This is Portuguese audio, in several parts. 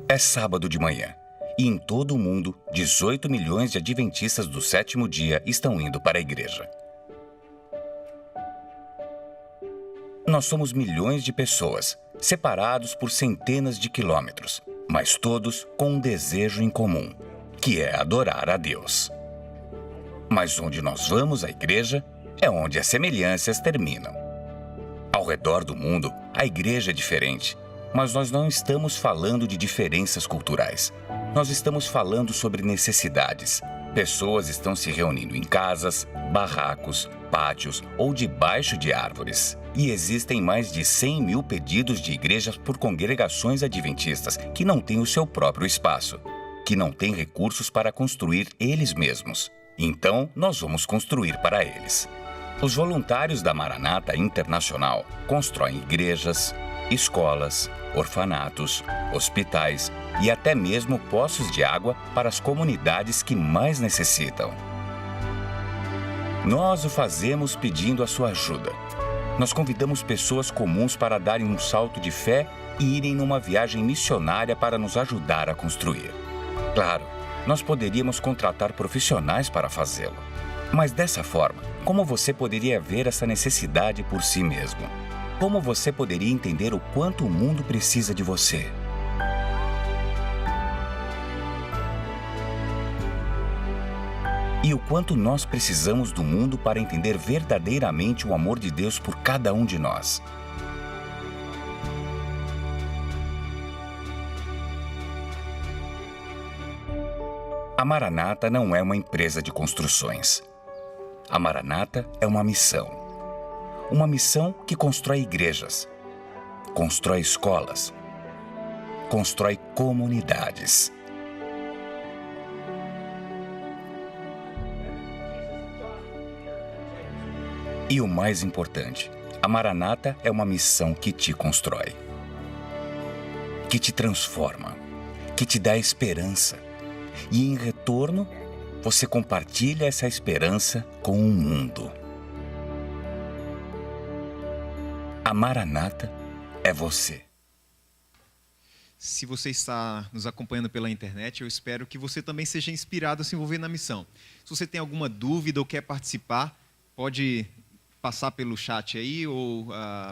É sábado de manhã e em todo o mundo, 18 milhões de adventistas do sétimo dia estão indo para a igreja. Nós somos milhões de pessoas, separados por centenas de quilômetros, mas todos com um desejo em comum, que é adorar a Deus. Mas onde nós vamos à igreja é onde as semelhanças terminam. Ao redor do mundo, a igreja é diferente, mas nós não estamos falando de diferenças culturais. Nós estamos falando sobre necessidades. Pessoas estão se reunindo em casas, barracos, pátios ou debaixo de árvores. E existem mais de 100 mil pedidos de igrejas por congregações adventistas que não têm o seu próprio espaço, que não têm recursos para construir eles mesmos. Então, nós vamos construir para eles. Os voluntários da Maranata Internacional constroem igrejas, escolas, orfanatos, hospitais e até mesmo poços de água para as comunidades que mais necessitam. Nós o fazemos pedindo a sua ajuda. Nós convidamos pessoas comuns para darem um salto de fé e irem numa viagem missionária para nos ajudar a construir. Claro, nós poderíamos contratar profissionais para fazê-lo. Mas dessa forma, como você poderia ver essa necessidade por si mesmo? Como você poderia entender o quanto o mundo precisa de você? E o quanto nós precisamos do mundo para entender verdadeiramente o amor de Deus por cada um de nós? A Maranata não é uma empresa de construções. A Maranata é uma missão. Uma missão que constrói igrejas, constrói escolas, constrói comunidades. E o mais importante, a Maranata é uma missão que te constrói, que te transforma, que te dá esperança. E em retorno, você compartilha essa esperança com o mundo. A Maranata é você. Se você está nos acompanhando pela internet, eu espero que você também seja inspirado a se envolver na missão. Se você tem alguma dúvida ou quer participar, pode passar pelo chat aí ou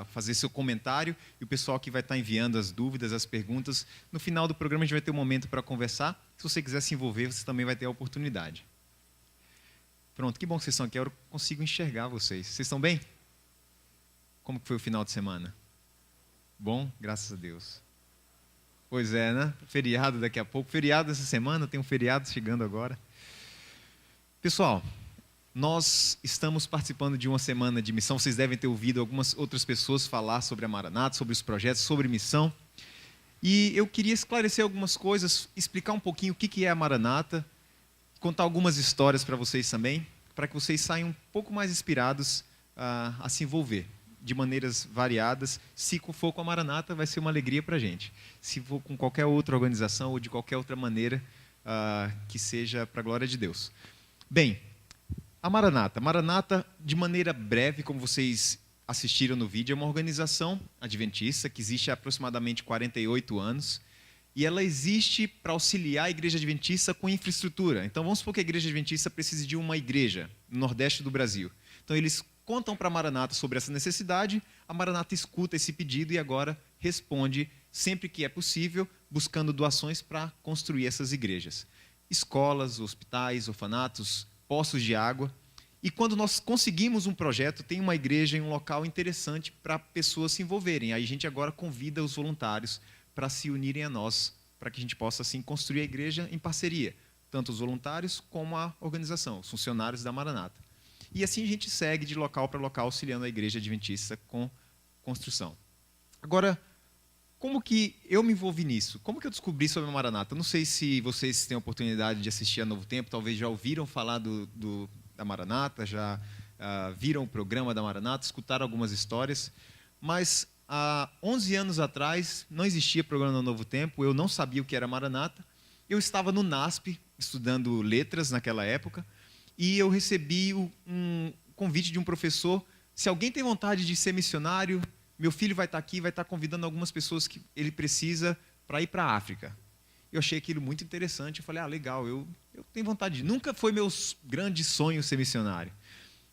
fazer seu comentário. E o pessoal que vai estar enviando as dúvidas, as perguntas, no final do programa a gente vai ter um momento para conversar. Se você quiser se envolver, você também vai ter a oportunidade. Pronto, que bom que vocês estão aqui, eu consigo enxergar vocês. Vocês estão bem? Como que foi o final de semana? Bom? Graças a Deus. Pois é, né? Feriado daqui a pouco. Feriado essa semana, tem um feriado chegando agora. Pessoal, nós estamos participando de uma semana de missão. Vocês devem ter ouvido algumas outras pessoas falar sobre a Maranata, sobre os projetos, sobre missão. E eu queria esclarecer algumas coisas, explicar um pouquinho o que é a Maranata, contar algumas histórias para vocês também, para que vocês saiam um pouco mais inspirados a se envolver de maneiras variadas. Se for com a Maranata, vai ser uma alegria para a gente. Se for com qualquer outra organização ou de qualquer outra maneira, que seja para a glória de Deus. Bem, a Maranata, de maneira breve, como vocês assistiram no vídeo, é uma organização adventista que existe há aproximadamente 48 anos. E ela existe para auxiliar a igreja adventista com infraestrutura. Então, vamos supor que a igreja adventista precise de uma igreja no Nordeste do Brasil. Então, eles contam para a Maranata sobre essa necessidade, a Maranata escuta esse pedido e agora responde, sempre que é possível, buscando doações para construir essas igrejas. Escolas, hospitais, orfanatos, poços de água. E quando nós conseguimos um projeto, tem uma igreja em um local interessante para pessoas se envolverem. Aí a gente agora convida os voluntários para se unirem a nós, para que a gente possa, assim, construir a igreja em parceria, tanto os voluntários como a organização, os funcionários da Maranata. E assim a gente segue de local para local, auxiliando a igreja adventista com construção. Agora, como que eu me envolvi nisso? Como que eu descobri sobre a Maranata? Não sei se vocês têm a oportunidade de assistir a Novo Tempo, talvez já ouviram falar da Maranata, já viram o programa da Maranata, escutaram algumas histórias, mas há 11 anos atrás não existia programa da Novo Tempo, eu não sabia o que era Maranata, eu estava no NASP, estudando letras naquela época, e eu recebi um convite de um professor: se alguém tem vontade de ser missionário, meu filho vai estar aqui, vai estar convidando algumas pessoas que ele precisa para ir para a África. Eu achei aquilo muito interessante. Eu falei, legal, eu tenho vontade de... Nunca foi meu grande sonho ser missionário.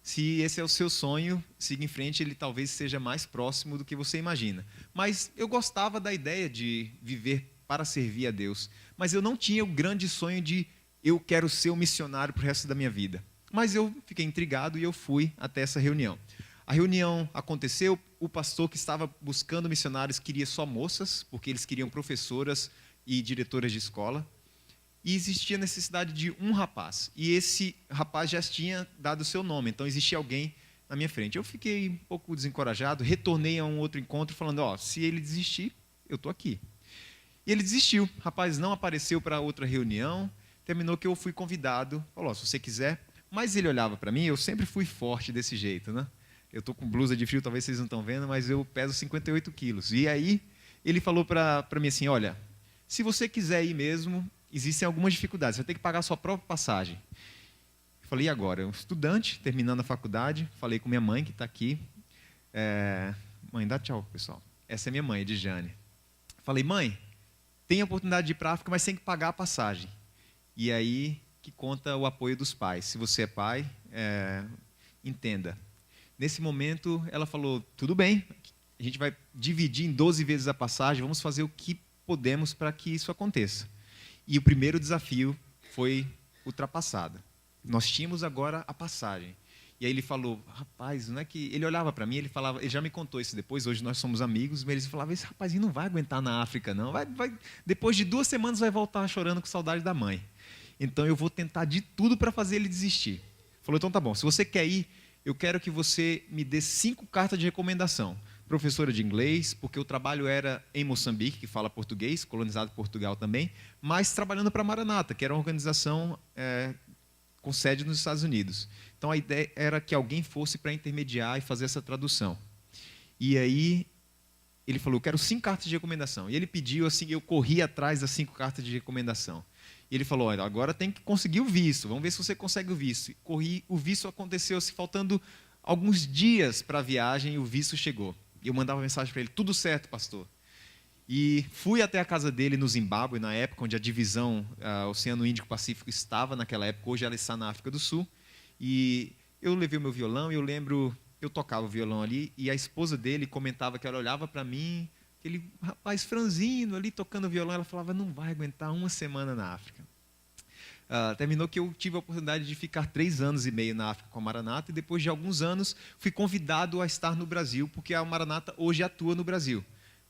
Se esse é o seu sonho, siga em frente, ele talvez seja mais próximo do que você imagina. Mas eu gostava da ideia de viver para servir a Deus. Mas eu não tinha o grande sonho de eu quero ser um missionário para o resto da minha vida. Mas eu fiquei intrigado e eu fui até essa reunião. A reunião aconteceu, o pastor que estava buscando missionários queria só moças, porque eles queriam professoras e diretoras de escola. E existia necessidade de um rapaz. E esse rapaz já tinha dado o seu nome, então existia alguém na minha frente. Eu fiquei um pouco desencorajado, retornei a um outro encontro falando, se ele desistir, eu estou aqui. E ele desistiu, o rapaz não apareceu para outra reunião, terminou que eu fui convidado, falou, se você quiser. Mas ele olhava para mim, eu sempre fui forte desse jeito, né? Eu estou com blusa de frio, talvez vocês não estão vendo, mas eu peso 58 quilos. E aí ele falou para mim assim, olha, se você quiser ir mesmo, existem algumas dificuldades, você vai ter que pagar a sua própria passagem. Eu falei, e agora? Eu, estudante, terminando a faculdade, falei com minha mãe, que está aqui. Mãe, dá tchau, pessoal. Essa é minha mãe, Edjane. Falei, mãe, tem a oportunidade de ir para a África, mas tem que pagar a passagem. E aí que conta o apoio dos pais. Se você é pai, entenda. Nesse momento, ela falou, tudo bem, a gente vai dividir em 12 vezes a passagem, vamos fazer o que podemos para que isso aconteça. E o primeiro desafio foi ultrapassado. Nós tínhamos agora a passagem. E aí ele falou, rapaz, não é que... Ele olhava para mim, ele falava, ele já me contou isso depois, hoje nós somos amigos, mas ele falava, esse rapazinho não vai aguentar na África, não. Depois de 2 semanas vai voltar chorando com saudade da mãe. Então eu vou tentar de tudo para fazer ele desistir. Falou, então tá bom, se você quer ir, eu quero que você me dê 5 cartas de recomendação. Professora de inglês, porque o trabalho era em Moçambique, que fala português, colonizado por Portugal também, mas trabalhando para a Maranata, que era uma organização com sede nos Estados Unidos. Então a ideia era que alguém fosse para intermediar e fazer essa tradução. E aí ele falou, eu quero 5 cartas de recomendação. E ele pediu assim, eu corri atrás das 5 cartas de recomendação. E ele falou, olha, agora tem que conseguir o visto, vamos ver se você consegue o visto. Corri, o visto aconteceu, faltando alguns dias para a viagem, e o visto chegou. E eu mandava mensagem para ele, tudo certo, pastor. E fui até a casa dele no Zimbábue, na época onde a divisão Oceano Índico-Pacífico estava naquela época, hoje ela está na África do Sul. E eu levei o meu violão, e eu lembro, eu tocava o violão ali, e a esposa dele comentava que ela olhava para mim, aquele rapaz franzino ali tocando violão, ela falava, não vai aguentar 1 semana na África. Terminou que eu tive a oportunidade de ficar 3 anos e meio na África com a Maranata, e depois de alguns anos fui convidado a estar no Brasil, porque a Maranata hoje atua no Brasil.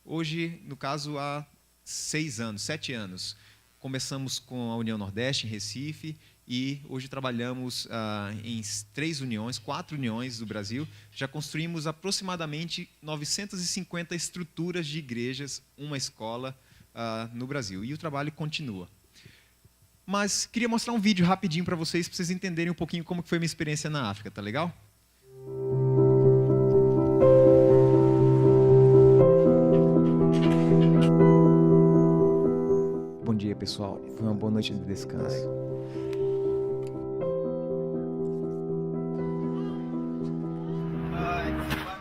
Hoje, no caso, há 7 anos. Começamos com a União Nordeste, em Recife, e hoje trabalhamos em 4 uniões do Brasil. Já construímos aproximadamente 950 estruturas de igrejas, uma escola no Brasil. E o trabalho continua. Mas queria mostrar um vídeo rapidinho para vocês entenderem um pouquinho como foi a minha experiência na África, tá legal? Bom dia, pessoal. Foi uma boa noite de descanso.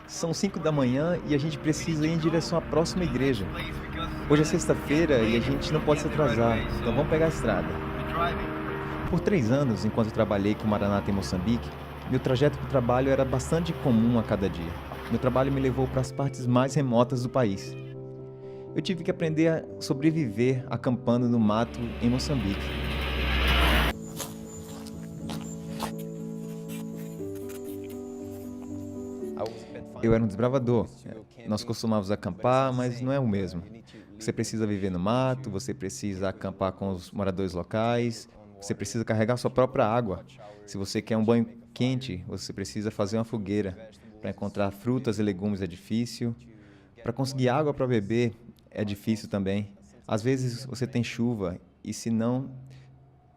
São 5 da manhã e a gente precisa ir em direção à próxima igreja. Hoje é sexta-feira e a gente não pode se atrasar, então vamos pegar a estrada. Por 3 anos, enquanto eu trabalhei com Maranata em Moçambique, meu trajeto para o trabalho era bastante comum a cada dia. Meu trabalho me levou para as partes mais remotas do país. Eu tive que aprender a sobreviver acampando no mato em Moçambique. Eu era um desbravador. Nós costumávamos acampar, mas não é o mesmo. Você precisa viver no mato, você precisa acampar com os moradores locais, você precisa carregar sua própria água. Se você quer um banho quente, você precisa fazer uma fogueira. Para encontrar frutas e legumes é difícil. Para conseguir água para beber é difícil também. Às vezes você tem chuva e se não,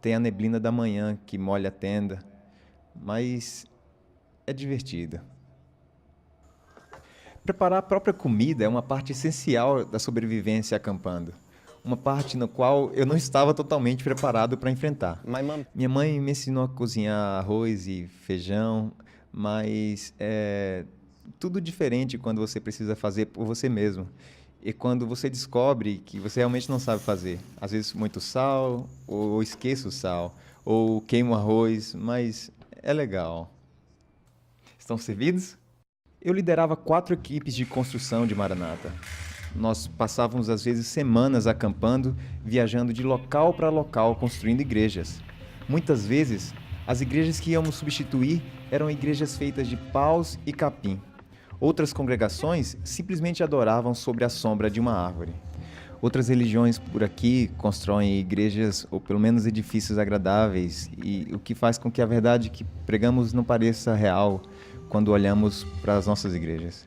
tem a neblina da manhã que molha a tenda. Mas é divertido. Preparar a própria comida é uma parte essencial da sobrevivência acampando. Uma parte na qual eu não estava totalmente preparado para enfrentar. Minha mãe me ensinou a cozinhar arroz e feijão, mas é tudo diferente quando você precisa fazer por você mesmo. E quando você descobre que você realmente não sabe fazer, às vezes muito sal, ou esqueço o sal, ou queimo arroz, mas é legal. Estão servidos? Eu liderava 4 equipes de construção de Maranata. Nós passávamos às vezes semanas acampando, viajando de local para local construindo igrejas. Muitas vezes, as igrejas que íamos substituir eram igrejas feitas de paus e capim. Outras congregações simplesmente adoravam sob a sombra de uma árvore. Outras religiões por aqui constroem igrejas ou pelo menos edifícios agradáveis, e o que faz com que a verdade que pregamos não pareça real quando olhamos para as nossas igrejas.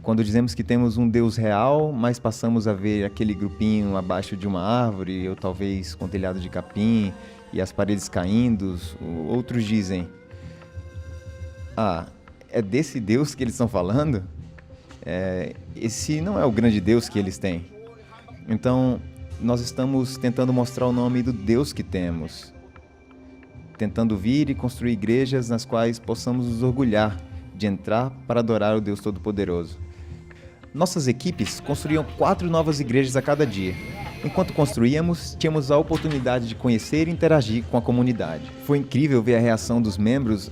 Quando dizemos que temos um Deus real, mas passamos a ver aquele grupinho abaixo de uma árvore, ou talvez com telhado de capim e as paredes caindo, outros dizem: "Ah, é desse Deus que eles estão falando? Esse não é o grande Deus que eles têm." Então, nós estamos tentando mostrar o nome do Deus que temos, tentando vir e construir igrejas nas quais possamos nos orgulhar de entrar para adorar o Deus Todo-Poderoso. Nossas equipes construíam 4 novas igrejas a cada dia. Enquanto construíamos, tínhamos a oportunidade de conhecer e interagir com a comunidade. Foi incrível ver a reação dos membros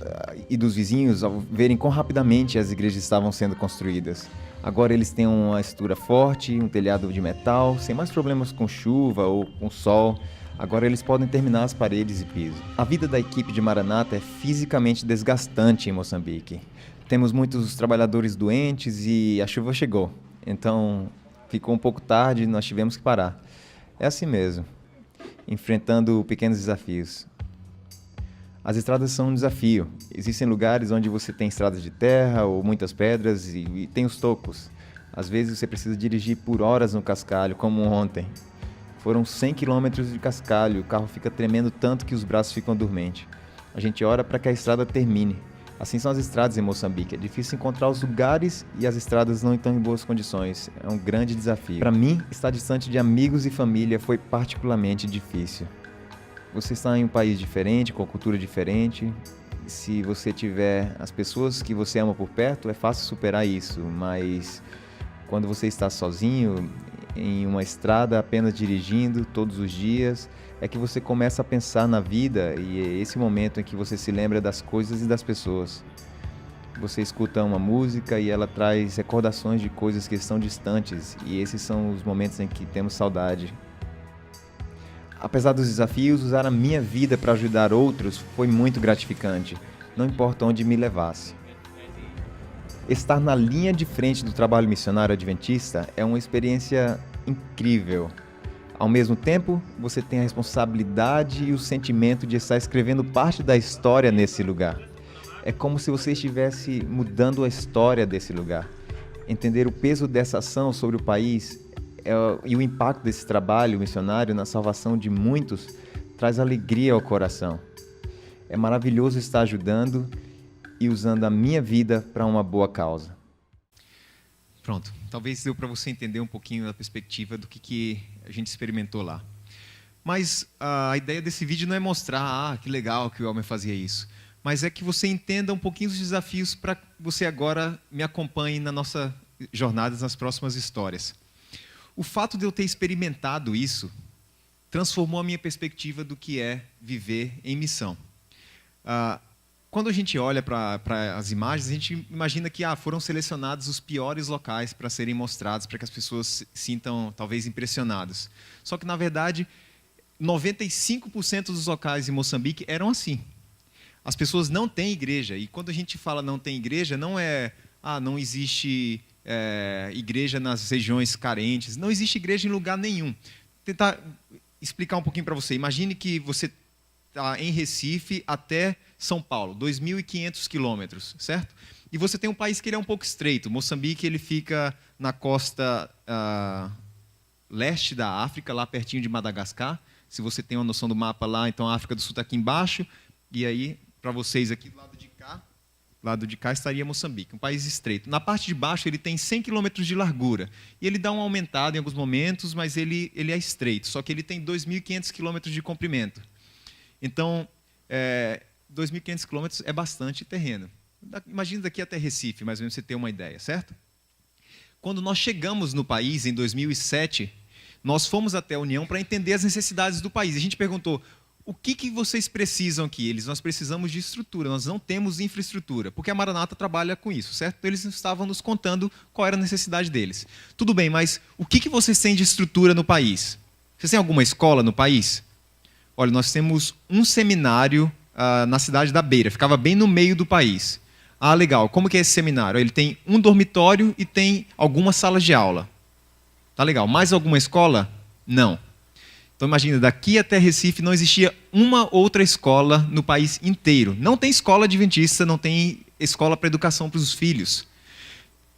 e dos vizinhos ao verem quão rapidamente as igrejas estavam sendo construídas. Agora eles têm uma estrutura forte, um telhado de metal, sem mais problemas com chuva ou com sol. Agora eles podem terminar as paredes e piso. A vida da equipe de Maranata é fisicamente desgastante em Moçambique. Temos muitos trabalhadores doentes e a chuva chegou. Então, ficou um pouco tarde e nós tivemos que parar. É assim mesmo, enfrentando pequenos desafios. As estradas são um desafio. Existem lugares onde você tem estradas de terra ou muitas pedras e tem os tocos. Às vezes você precisa dirigir por horas no cascalho, como ontem. Foram 100 quilômetros de cascalho, o carro fica tremendo tanto que os braços ficam dormentes. A gente ora para que a estrada termine. Assim são as estradas em Moçambique. É difícil encontrar os lugares e as estradas não estão em boas condições. É um grande desafio. Para mim, estar distante de amigos e família foi particularmente difícil. Você está em um país diferente, com cultura diferente. Se você tiver as pessoas que você ama por perto, é fácil superar isso. Mas quando você está sozinho, em uma estrada, apenas dirigindo todos os dias, é que você começa a pensar na vida, e é esse momento em que você se lembra das coisas e das pessoas. Você escuta uma música e ela traz recordações de coisas que estão distantes, e esses são os momentos em que temos saudade. Apesar dos desafios, usar a minha vida para ajudar outros foi muito gratificante, não importa onde me levasse. Estar na linha de frente do trabalho missionário adventista é uma experiência incrível. Ao mesmo tempo, você tem a responsabilidade e o sentimento de estar escrevendo parte da história nesse lugar. É como se você estivesse mudando a história desse lugar. Entender o peso dessa ação sobre o país e o impacto desse trabalho missionário na salvação de muitos traz alegria ao coração. É maravilhoso estar ajudando e usando a minha vida para uma boa causa. Pronto, talvez deu para você entender um pouquinho da perspectiva do que a gente experimentou lá. Mas a ideia desse vídeo não é mostrar, que legal que o Elmer fazia isso, mas é que você entenda um pouquinho os desafios para que você agora me acompanhe na nossa jornada, nas próximas histórias. O fato de eu ter experimentado isso transformou a minha perspectiva do que é viver em missão. Quando a gente olha para as imagens, a gente imagina que foram selecionados os piores locais para serem mostrados, para que as pessoas se sintam talvez impressionadas. Só que, na verdade, 95% dos locais em Moçambique eram assim. As pessoas não têm igreja. E quando a gente fala não tem igreja, não é não existe igreja nas regiões carentes. Não existe igreja em lugar nenhum. Vou tentar explicar um pouquinho para você. Imagine que você está em Recife até São Paulo, 2.500 quilômetros, certo? E você tem um país que ele é um pouco estreito. Moçambique ele fica na costa leste da África, lá pertinho de Madagascar. Se você tem uma noção do mapa lá, então a África do Sul está aqui embaixo. E aí, para vocês aqui do lado de cá estaria Moçambique, um país estreito. Na parte de baixo ele tem 100 quilômetros de largura. E ele dá uma aumentada em alguns momentos, mas ele é estreito. Só que ele tem 2.500 quilômetros de comprimento. Então, 2.500 quilômetros é bastante terreno. Imagina daqui até Recife, mais ou menos, você ter uma ideia, certo? Quando nós chegamos no país, em 2007, nós fomos até a União para entender as necessidades do país. A gente perguntou, o que vocês precisam aqui? Nós precisamos de estrutura, nós não temos infraestrutura, porque a Maranata trabalha com isso, certo? Então, eles estavam nos contando qual era a necessidade deles. Tudo bem, mas o que vocês têm de estrutura no país? Vocês têm alguma escola no país? Olha, nós temos um seminário na cidade da Beira, ficava bem no meio do país. Ah, legal. Como que é esse seminário? Ele tem um dormitório e tem algumas salas de aula. Tá legal. Mais alguma escola? Não. Então imagina, daqui até Recife não existia uma outra escola no país inteiro. Não tem escola adventista, não tem escola para educação para os filhos.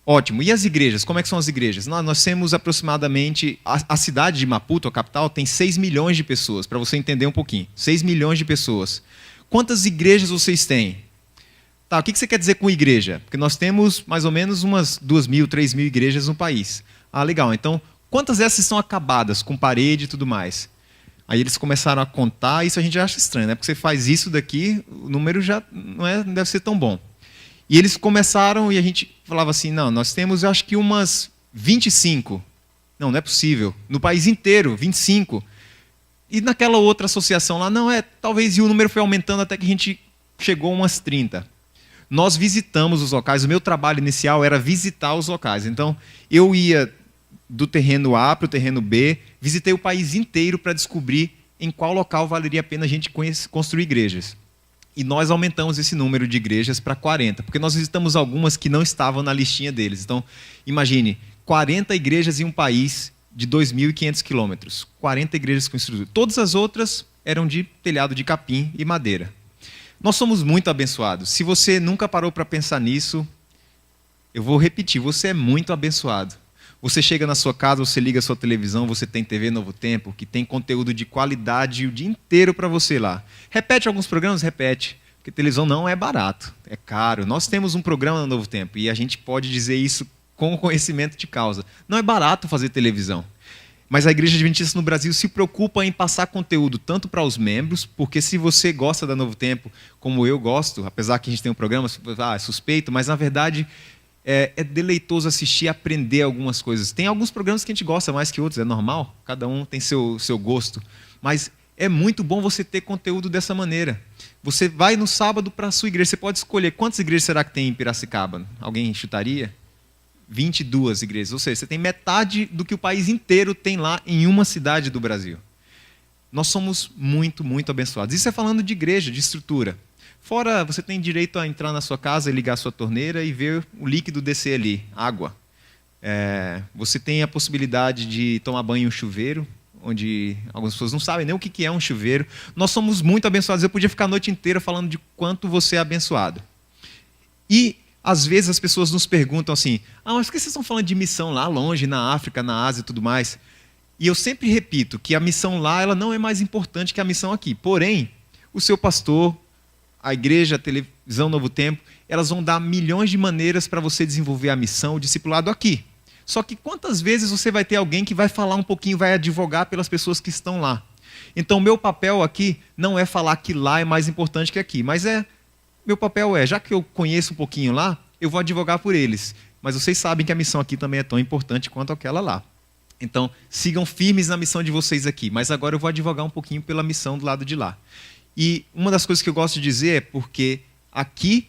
Ótimo. E as igrejas? Como é que são as igrejas? Nós temos aproximadamente... A cidade de Maputo, a capital, tem 6 milhões de pessoas, para você entender um pouquinho. 6 milhões de pessoas. Quantas igrejas vocês têm? Tá, o que você quer dizer com igreja? Porque nós temos mais ou menos umas 2.000, 3.000 igrejas no país. Ah, legal. Então, quantas dessas estão acabadas, com parede e tudo mais? Aí eles começaram a contar, isso a gente acha estranho, né? Porque você faz isso daqui, o número já não deve ser tão bom. E eles começaram e a gente falava assim, não, nós temos, eu acho que umas 25. Não é possível. No país inteiro, 25. E naquela outra associação lá, talvez, e o número foi aumentando até que a gente chegou a umas 30. Nós visitamos os locais, o meu trabalho inicial era visitar os locais. Então, eu ia do terreno A para o terreno B, visitei o país inteiro para descobrir em qual local valeria a pena a gente construir igrejas. E nós aumentamos esse número de igrejas para 40, porque nós visitamos algumas que não estavam na listinha deles. Então, imagine, 40 igrejas em um país de 2.500 quilômetros. 40 igrejas com estrutura. Todas as outras eram de telhado de capim e madeira. Nós somos muito abençoados. Se você nunca parou para pensar nisso, eu vou repetir, você é muito abençoado. Você chega na sua casa, você liga a sua televisão, você tem TV Novo Tempo, que tem conteúdo de qualidade o dia inteiro para você lá. Repete alguns programas? Repete. Porque televisão não é barato, é caro. Nós temos um programa no Novo Tempo e a gente pode dizer isso com conhecimento de causa. Não é barato fazer televisão. Mas a Igreja Adventista no Brasil se preocupa em passar conteúdo tanto para os membros, porque se você gosta da Novo Tempo, como eu gosto, apesar que a gente tem um programa, é suspeito, mas na verdade... É deleitoso assistir e aprender algumas coisas. Tem alguns programas que a gente gosta mais que outros, é normal, cada um tem seu gosto. Mas é muito bom você ter conteúdo dessa maneira. Você vai no sábado para a sua igreja, você pode escolher quantas igrejas será que tem em Piracicaba? Alguém chutaria? 22 igrejas, ou seja, você tem metade do que o país inteiro tem lá em uma cidade do Brasil. Nós somos muito, muito abençoados. Isso é falando de igreja, de estrutura. Fora, você tem direito a entrar na sua casa e ligar a sua torneira e ver o líquido descer ali, água. Você tem a possibilidade de tomar banho em um chuveiro, onde algumas pessoas não sabem nem o que é um chuveiro. Nós somos muito abençoados. Eu podia ficar a noite inteira falando de quanto você é abençoado. E, às vezes, as pessoas nos perguntam assim, mas por que vocês estão falando de missão lá longe, na África, na Ásia e tudo mais? E eu sempre repito que a missão lá ela não é mais importante que a missão aqui. Porém, o seu pastor... a igreja, a televisão Novo Tempo, elas vão dar milhões de maneiras para você desenvolver a missão, o discipulado aqui. Só que quantas vezes você vai ter alguém que vai falar um pouquinho, vai advogar pelas pessoas que estão lá? Então, meu papel aqui não é falar que lá é mais importante que aqui, mas meu papel já que eu conheço um pouquinho lá, eu vou advogar por eles. Mas vocês sabem que a missão aqui também é tão importante quanto aquela lá. Então, sigam firmes na missão de vocês aqui, mas agora eu vou advogar um pouquinho pela missão do lado de lá. E uma das coisas que eu gosto de dizer é porque aqui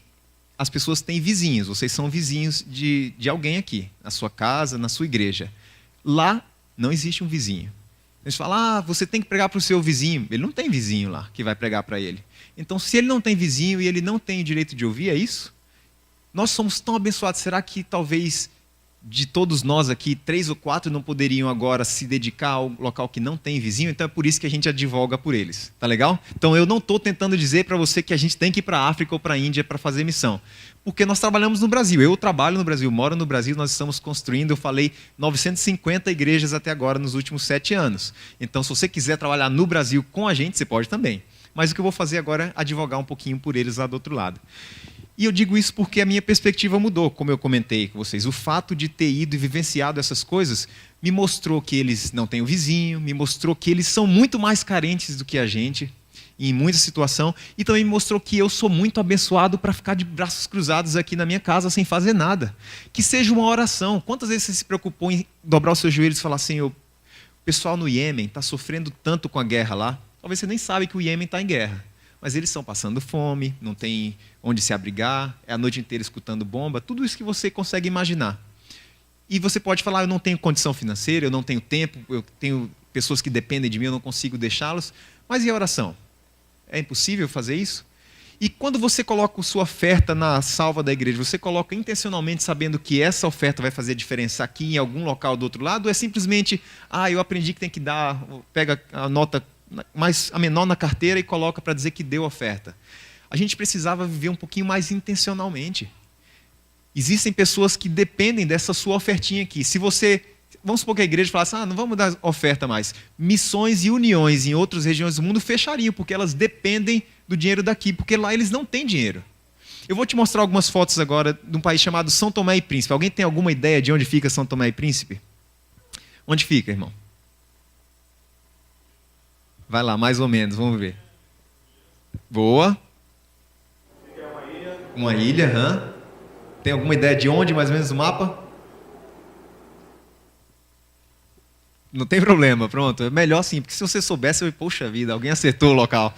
as pessoas têm vizinhos, vocês são vizinhos de alguém aqui, na sua casa, na sua igreja. Lá não existe um vizinho. Eles falam, você tem que pregar para o seu vizinho. Ele não tem vizinho lá que vai pregar para ele. Então, se ele não tem vizinho e ele não tem o direito de ouvir, é isso? Nós somos tão abençoados, será que talvez... de todos nós aqui, 3 ou 4 não poderiam agora se dedicar ao local que não tem vizinho, então é por isso que a gente advoga por eles. Tá legal? Então eu não estou tentando dizer para você que a gente tem que ir para a África ou para a Índia para fazer missão. Porque nós trabalhamos no Brasil. Eu trabalho no Brasil, moro no Brasil, nós estamos construindo, eu falei, 950 igrejas até agora nos últimos 7 anos. Então se você quiser trabalhar no Brasil com a gente, você pode também. Mas o que eu vou fazer agora é advogar um pouquinho por eles lá do outro lado. E eu digo isso porque a minha perspectiva mudou, como eu comentei com vocês. O fato de ter ido e vivenciado essas coisas me mostrou que eles não têm o vizinho, me mostrou que eles são muito mais carentes do que a gente. em muita situação, e também me mostrou que eu sou muito abençoado para ficar de braços cruzados aqui na minha casa sem fazer nada. Que seja uma oração. Quantas vezes você se preocupou em dobrar os seus joelhos e falar assim, o pessoal no Iêmen está sofrendo tanto com a guerra lá, talvez você nem sabe que o Iêmen está em guerra, mas eles estão passando fome, não tem onde se abrigar, é a noite inteira escutando bomba, tudo isso que você consegue imaginar. E você pode falar, eu não tenho condição financeira, eu não tenho tempo, eu tenho pessoas que dependem de mim, eu não consigo deixá-los. Mas e a oração? É impossível fazer isso? E quando você coloca sua oferta na salva da igreja, você coloca intencionalmente sabendo que essa oferta vai fazer diferença aqui em algum local do outro lado? Ou é simplesmente, eu aprendi que tem que dar, pega a nota a menor na carteira e coloca para dizer que deu oferta? A gente precisava viver um pouquinho mais intencionalmente. Existem pessoas que dependem dessa sua ofertinha aqui. Se você, vamos supor que a igreja falasse, não vamos dar oferta mais. Missões e uniões em outras regiões do mundo fechariam, porque elas dependem do dinheiro daqui, porque lá eles não têm dinheiro. Eu vou te mostrar algumas fotos agora de um país chamado São Tomé e Príncipe. Alguém tem alguma ideia de onde fica São Tomé e Príncipe? Onde fica, irmão? Vai lá, mais ou menos, vamos ver. Boa. Uma ilha, Tem alguma ideia de onde, mais ou menos, no mapa? Não tem problema, pronto. É melhor assim, porque se você soubesse, eu poxa vida, alguém acertou o local.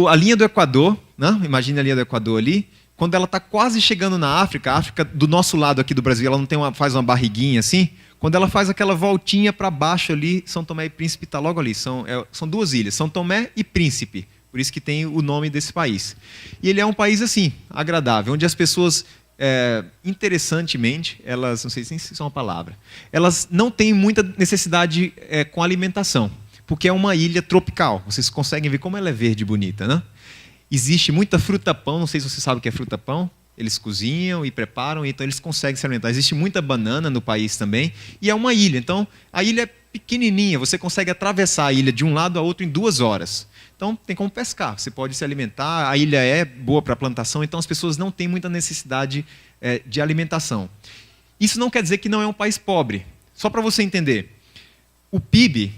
A linha do Equador, imagine a linha do Equador ali, quando ela está quase chegando na África, a África do nosso lado aqui do Brasil, ela não tem faz uma barriguinha assim, quando ela faz aquela voltinha para baixo ali, São Tomé e Príncipe está logo ali. São duas ilhas, São Tomé e Príncipe. Por isso que tem o nome desse país. E ele é um país assim, agradável, onde as pessoas, interessantemente, elas, não sei se isso é uma palavra, elas não têm muita necessidade com alimentação, porque é uma ilha tropical. Vocês conseguem ver como ela é verde e bonita, né? Existe muita fruta-pão, não sei se você sabe o que é fruta-pão. Eles cozinham e preparam, então eles conseguem se alimentar. Existe muita banana no país também, e é uma ilha. Então, a ilha é pequenininha, você consegue atravessar a ilha de um lado a outro em 2 horas. Então, tem como pescar, você pode se alimentar, a ilha é boa para plantação, então as pessoas não têm muita necessidade de alimentação. Isso não quer dizer que não é um país pobre. Só para você entender, o PIB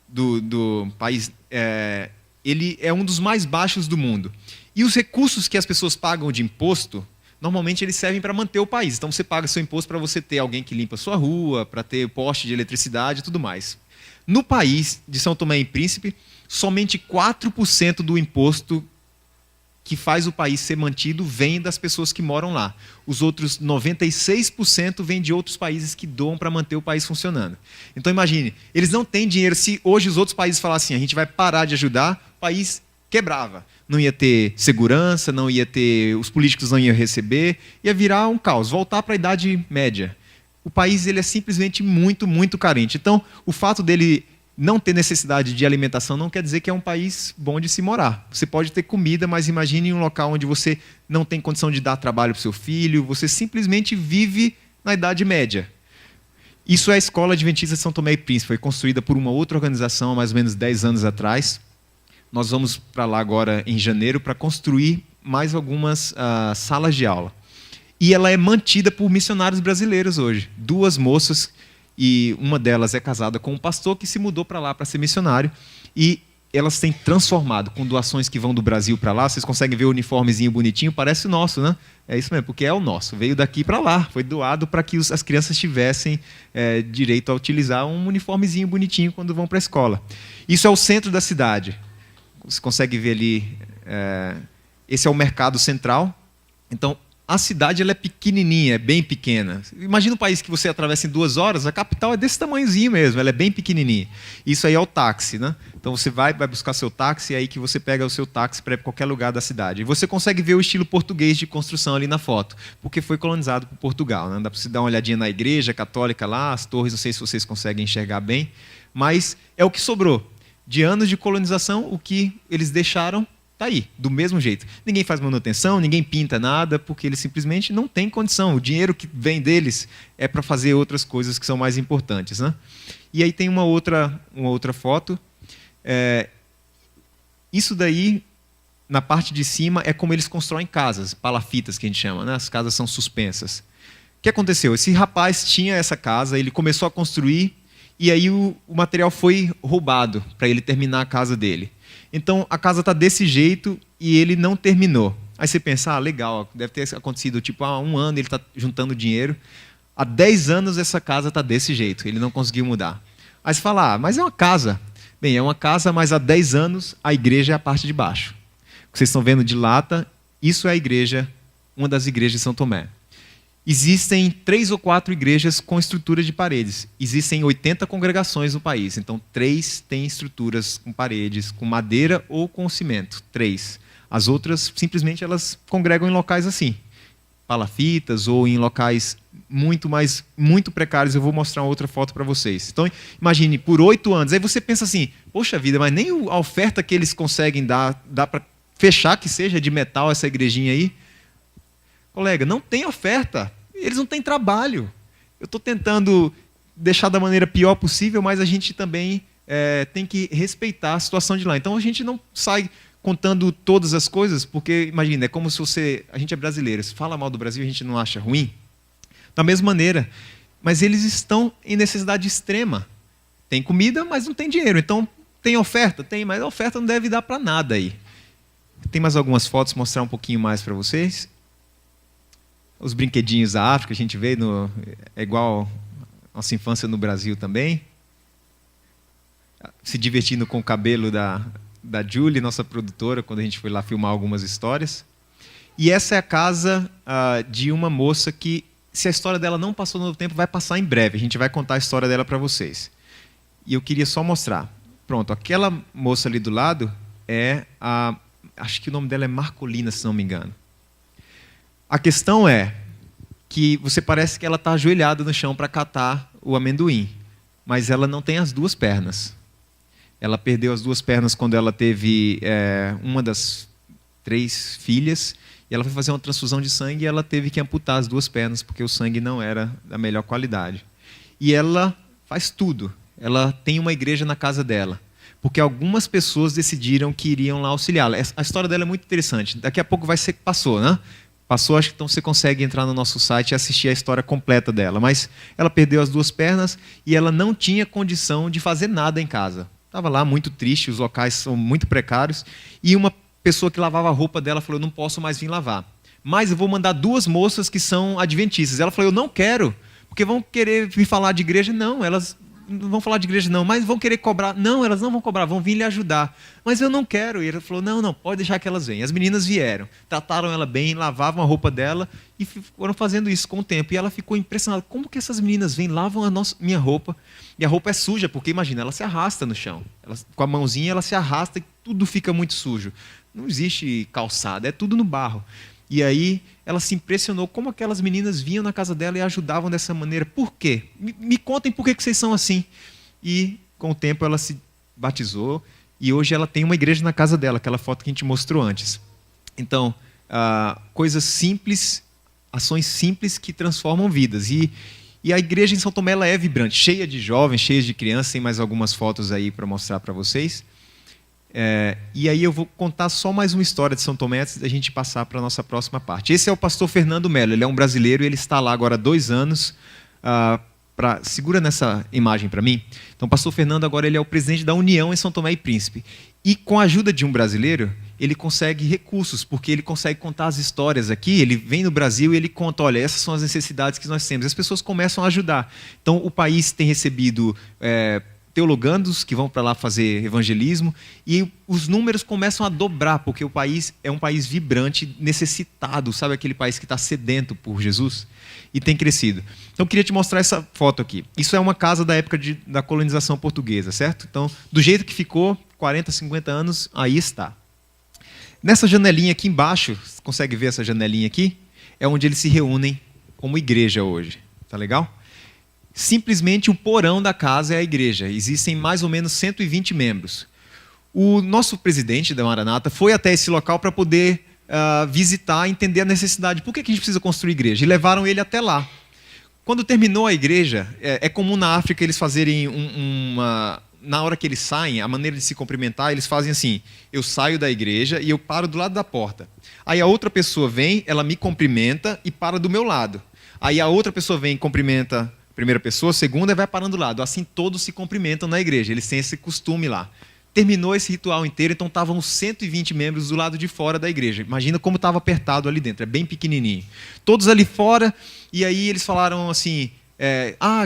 do país, ele é um dos mais baixos do mundo. E os recursos que as pessoas pagam de imposto, normalmente eles servem para manter o país. Então, você paga seu imposto para você ter alguém que limpa a sua rua, para ter poste de eletricidade e tudo mais. No país de São Tomé e Príncipe, somente 4% do imposto que faz o país ser mantido vem das pessoas que moram lá. Os outros 96% vêm de outros países que doam para manter o país funcionando. Então, imagine, eles não têm dinheiro. Se hoje os outros países falassem a gente vai parar de ajudar, o país quebrava. Não ia ter segurança, não ia ter, os políticos não iam receber, ia virar um caos, voltar para a Idade Média. O país ele é simplesmente muito, muito carente. Então, o fato dele não ter necessidade de alimentação não quer dizer que é um país bom de se morar. Você pode ter comida, mas imagine um local onde você não tem condição de dar trabalho para o seu filho, você simplesmente vive na Idade Média. Isso é a Escola Adventista de São Tomé e Príncipe, foi construída por uma outra organização há mais ou menos 10 anos atrás. Nós vamos para lá agora em janeiro para construir mais algumas salas de aula. E ela é mantida por missionários brasileiros hoje. 2 moças, e uma delas é casada com um pastor que se mudou para lá para ser missionário. E elas têm transformado com doações que vão do Brasil para lá. Vocês conseguem ver o uniformezinho bonitinho? Parece o nosso, né? É isso mesmo, porque é o nosso. Veio daqui para lá. Foi doado para que as crianças tivessem direito a utilizar um uniformezinho bonitinho quando vão para a escola. Isso é o centro da cidade. Você consegue ver ali, esse é o mercado central. Então, a cidade ela é pequenininha, é bem pequena. Imagina um país que você atravessa em 2 horas, a capital é desse tamanhozinho mesmo, ela é bem pequenininha. Isso aí é o táxi, né? Então você vai buscar seu táxi, é aí que você pega o seu táxi para ir para qualquer lugar da cidade. E você consegue ver o estilo português de construção ali na foto, porque foi colonizado por Portugal, né? Dá para você dar uma olhadinha na igreja católica lá, as torres, não sei se vocês conseguem enxergar bem, mas é o que sobrou. De anos de colonização, o que eles deixaram está aí, do mesmo jeito. Ninguém faz manutenção, ninguém pinta nada, porque eles simplesmente não têm condição. O dinheiro que vem deles é para fazer outras coisas que são mais importantes, né? E aí tem uma outra foto. Isso daí, na parte de cima, é como eles constroem casas, palafitas que a gente chama, né? As casas são suspensas. O que aconteceu? Esse rapaz tinha essa casa, ele começou a construir, e aí o material foi roubado para ele terminar a casa dele. Então, a casa está desse jeito e ele não terminou. Aí você pensa, legal, deve ter acontecido tipo, há 1 ano ele está juntando dinheiro. Há 10 anos essa casa está desse jeito, ele não conseguiu mudar. Aí você fala, mas é uma casa. Bem, é uma casa, mas há 10 anos a igreja é a parte de baixo. O que vocês estão vendo de lata, isso é a igreja, uma das igrejas de São Tomé. Existem 3 ou 4 igrejas com estrutura de paredes. Existem 80 congregações no país. Então, 3 têm estruturas com paredes, com madeira ou com cimento. 3. As outras, simplesmente, elas congregam em locais assim. Palafitas ou em locais muito precários. Eu vou mostrar uma outra foto para vocês. Então, imagine, por 8 anos. Aí você pensa assim, poxa vida, mas nem a oferta que eles conseguem dar, dá para fechar que seja de metal essa igrejinha aí? Colega, não tem oferta. Eles não têm trabalho. Eu estou tentando deixar da maneira pior possível, mas a gente também tem que respeitar a situação de lá. Então a gente não sai contando todas as coisas, porque, imagina, é como se a gente é brasileiro, se fala mal do Brasil, a gente não acha ruim. Da mesma maneira, mas eles estão em necessidade extrema. Tem comida, mas não tem dinheiro. Então, tem oferta? Tem, mas a oferta não deve dar para nada aí. Tem mais algumas fotos, mostrar um pouquinho mais para vocês. Os brinquedinhos da África, a gente vê, é igual a nossa infância no Brasil também. Se divertindo com o cabelo da Julie, nossa produtora, quando a gente foi lá filmar algumas histórias. E essa é a casa de uma moça que, se a história dela não passou no tempo, vai passar em breve. A gente vai contar a história dela para vocês. E eu queria só mostrar. Pronto, aquela moça ali do lado acho que o nome dela é Marcolina, se não me engano. A questão é que você parece que ela está ajoelhada no chão para catar o amendoim, mas ela não tem as 2 pernas. Ela perdeu as 2 pernas quando ela teve uma das 3 filhas, e ela foi fazer uma transfusão de sangue e ela teve que amputar as 2 pernas, porque o sangue não era da melhor qualidade. E ela faz tudo. Ela tem uma igreja na casa dela, porque algumas pessoas decidiram que iriam lá auxiliá-la. A história dela é muito interessante. Daqui a pouco vai ser que passou, né? Passou, acho que então você consegue entrar no nosso site e assistir a história completa dela. Mas ela perdeu as 2 pernas e ela não tinha condição de fazer nada em casa. Estava lá muito triste, os locais são muito precários. E uma pessoa que lavava a roupa dela falou, eu não posso mais vir lavar. Mas eu vou mandar 2 moças que são adventistas. Ela falou, eu não quero, porque vão querer me falar de igreja. Não, elas não vão falar de igreja não, mas vão querer cobrar. Não, elas não vão cobrar, vão vir lhe ajudar. Mas eu não quero. E ele falou, não, pode deixar que elas venham. As meninas vieram, trataram ela bem, lavavam a roupa dela e foram fazendo isso com o tempo. E ela ficou impressionada. Como que essas meninas vêm, lavam minha roupa? E a roupa é suja, porque imagina, ela se arrasta no chão. Com a mãozinha ela se arrasta e tudo fica muito sujo. Não existe calçada, é tudo no barro. E aí ela se impressionou como aquelas meninas vinham na casa dela e ajudavam dessa maneira. Por quê? Me contem por que vocês são assim. E com o tempo ela se batizou e hoje ela tem uma igreja na casa dela, aquela foto que a gente mostrou antes. Então, coisas simples, ações simples que transformam vidas. E a igreja em São Tomé ela é vibrante, cheia de jovens, cheia de crianças. Tem mais algumas fotos aí para mostrar para vocês. E aí eu vou contar só mais uma história de São Tomé antes da gente passar para a nossa próxima parte. Esse é o pastor Fernando Melo, ele é um brasileiro e ele está lá agora há 2 anos. Segura nessa imagem para mim. Então o pastor Fernando agora ele é o presidente da União em São Tomé e Príncipe. E com a ajuda de um brasileiro, ele consegue recursos, porque ele consegue contar as histórias aqui, ele vem no Brasil e ele conta, olha, essas são as necessidades que nós temos. As pessoas começam a ajudar. Então o país tem recebido teologandos que vão para lá fazer evangelismo e os números começam a dobrar, porque o país é um país vibrante, necessitado, sabe aquele país que está sedento por Jesus? E tem crescido. Então eu queria te mostrar essa foto aqui. Isso é uma casa da época da colonização portuguesa, certo? Então, do jeito que ficou, 40, 50 anos, aí está. Nessa janelinha aqui embaixo, você consegue ver essa janelinha aqui? É onde eles se reúnem como igreja hoje. Tá legal? Simplesmente o porão da casa é a igreja. Existem mais ou menos 120 membros. O nosso presidente da Maranata foi até esse local para poder visitar, entender a necessidade. Por que a gente precisa construir igreja? E levaram ele até lá. Quando terminou a igreja, é comum na África eles fazerem na hora que eles saem, a maneira de se cumprimentar, eles fazem assim, eu saio da igreja e eu paro do lado da porta. Aí a outra pessoa vem, ela me cumprimenta e para do meu lado. Aí a outra pessoa vem e cumprimenta a primeira pessoa, a segunda e vai parando do lado. Assim todos se cumprimentam na igreja, eles têm esse costume lá. terminou esse ritual inteiro, então estavam os 120 membros do lado de fora da igreja. Imagina como estava apertado ali dentro, é bem pequenininho. Todos ali fora, e aí eles falaram assim,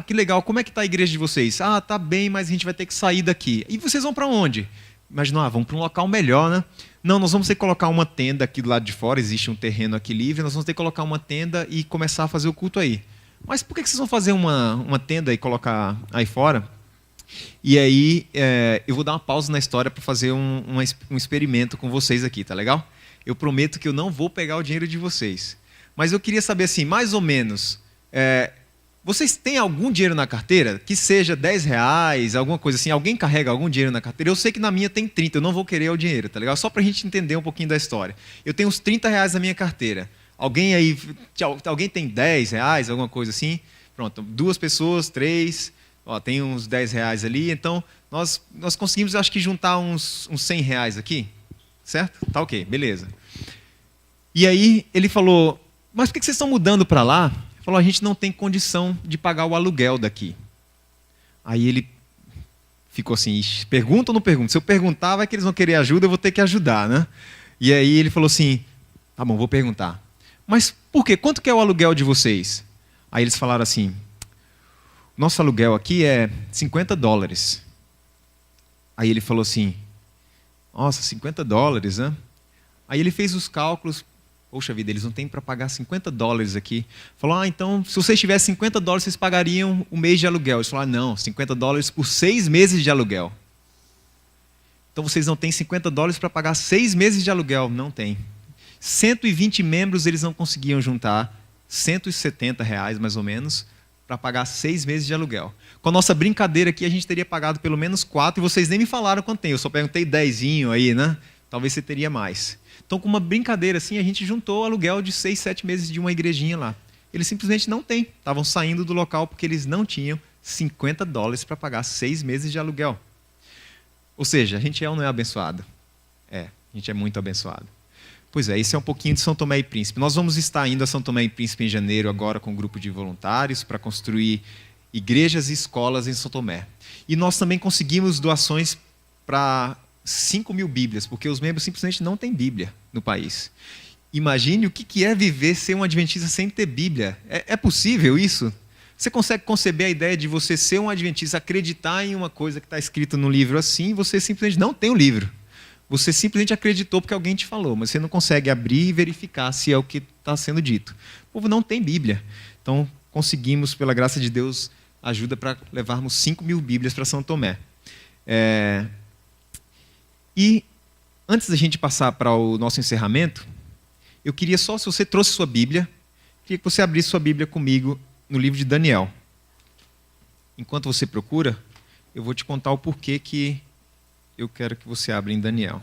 que legal, como é que está a igreja de vocês? Ah, tá bem, mas a gente vai ter que sair daqui. E vocês vão para onde? Imaginou, vamos para um local melhor, né? Não, nós vamos ter que colocar uma tenda aqui do lado de fora, existe um terreno aqui livre, nós vamos ter que colocar uma tenda e começar a fazer o culto aí. Mas por que vocês vão fazer uma tenda e colocar aí fora? E aí, eu vou dar uma pausa na história para fazer um experimento com vocês aqui, tá legal? Eu prometo que eu não vou pegar o dinheiro de vocês. Mas eu queria saber, assim, mais ou menos, vocês têm algum dinheiro na carteira? Que seja R$10, alguma coisa assim. Alguém carrega algum dinheiro na carteira? Eu sei que na minha tem 30, eu não vou querer o dinheiro, tá legal? Só para a gente entender um pouquinho da história. Eu tenho uns R$30 na minha carteira. Alguém aí, alguém tem R$10, alguma coisa assim? Pronto, 2 pessoas, 3... tem uns R$10 ali, então nós conseguimos, acho que, juntar uns R$100 aqui, certo? Tá ok, beleza. E aí ele falou, mas por que vocês estão mudando para lá? Ele falou, a gente não tem condição de pagar o aluguel daqui. Aí ele ficou assim, pergunta ou não pergunta? Se eu perguntar, vai que eles vão querer ajuda, eu vou ter que ajudar, né? E aí ele falou assim, tá bom, vou perguntar. Mas por quê? Quanto que é o aluguel de vocês? Aí eles falaram assim, nosso aluguel aqui é $50. Aí ele falou assim, nossa, $50, né? Aí ele fez os cálculos, poxa vida, eles não têm para pagar $50 aqui. Falou, então, se vocês tivessem $50, vocês pagariam o mês de aluguel. Eles falaram, não, $50 por 6 meses de aluguel. Então vocês não têm $50 para pagar 6 meses de aluguel. Não tem. 120 membros eles não conseguiam juntar, R$170 mais ou menos, para pagar 6 meses de aluguel. Com a nossa brincadeira aqui, a gente teria pagado pelo menos 4, e vocês nem me falaram quanto tem. Eu só perguntei 10 aí, né? Talvez você teria mais. Então, com uma brincadeira assim, a gente juntou o aluguel de 6, 7 meses de uma igrejinha lá. Eles simplesmente não têm. Estavam saindo do local porque eles não tinham $50 para pagar 6 meses de aluguel. Ou seja, a gente é ou não é abençoado? A gente é muito abençoado. Pois é, esse é um pouquinho de São Tomé e Príncipe. Nós vamos estar indo a São Tomé e Príncipe em janeiro agora com um grupo de voluntários para construir igrejas e escolas em São Tomé. E nós também conseguimos doações para 5.000 Bíblias, porque os membros simplesmente não têm Bíblia no país. Imagine o que é viver ser um adventista sem ter Bíblia. É possível isso? Você consegue conceber a ideia de você ser um adventista, acreditar em uma coisa que está escrita no livro assim, e você simplesmente não tem o livro. Você simplesmente acreditou porque alguém te falou, mas você não consegue abrir e verificar se é o que está sendo dito. O povo não tem Bíblia. Então, conseguimos, pela graça de Deus, ajuda para levarmos 5.000 Bíblias para São Tomé. E, antes da gente passar para o nosso encerramento, eu queria só, se você trouxe sua Bíblia, queria que você abrisse sua Bíblia comigo no livro de Daniel. Enquanto você procura, eu vou te contar o porquê que eu quero que você abra em Daniel.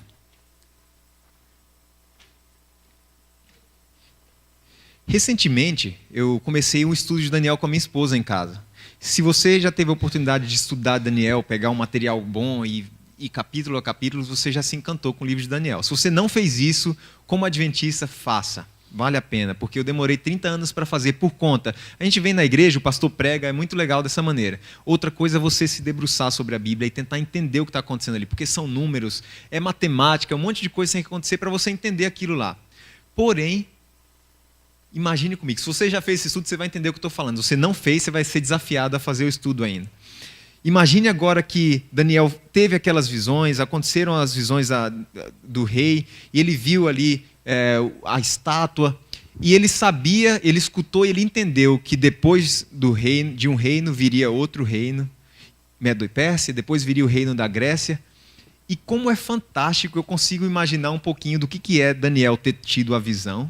Recentemente, eu comecei um estudo de Daniel com a minha esposa em casa. Se você já teve a oportunidade de estudar Daniel, pegar um material bom e capítulo a capítulo, você já se encantou com o livro de Daniel. Se você não fez isso, como adventista, faça. Vale a pena, porque eu demorei 30 anos para fazer por conta. A gente vem na igreja, o pastor prega, é muito legal dessa maneira. Outra coisa é você se debruçar sobre a Bíblia e tentar entender o que está acontecendo ali, porque são números, é matemática, um monte de coisa que tem que acontecer para você entender aquilo lá. Porém, imagine comigo, se você já fez esse estudo, você vai entender o que eu estou falando. Se você não fez, você vai ser desafiado a fazer o estudo ainda. Imagine agora que Daniel teve aquelas visões, aconteceram as visões do rei, e ele viu ali a estátua, e ele sabia, ele escutou e ele entendeu que depois de um reino viria outro reino, Medo e Pérsia, depois viria o reino da Grécia. E como é fantástico, eu consigo imaginar um pouquinho do que é Daniel ter tido a visão,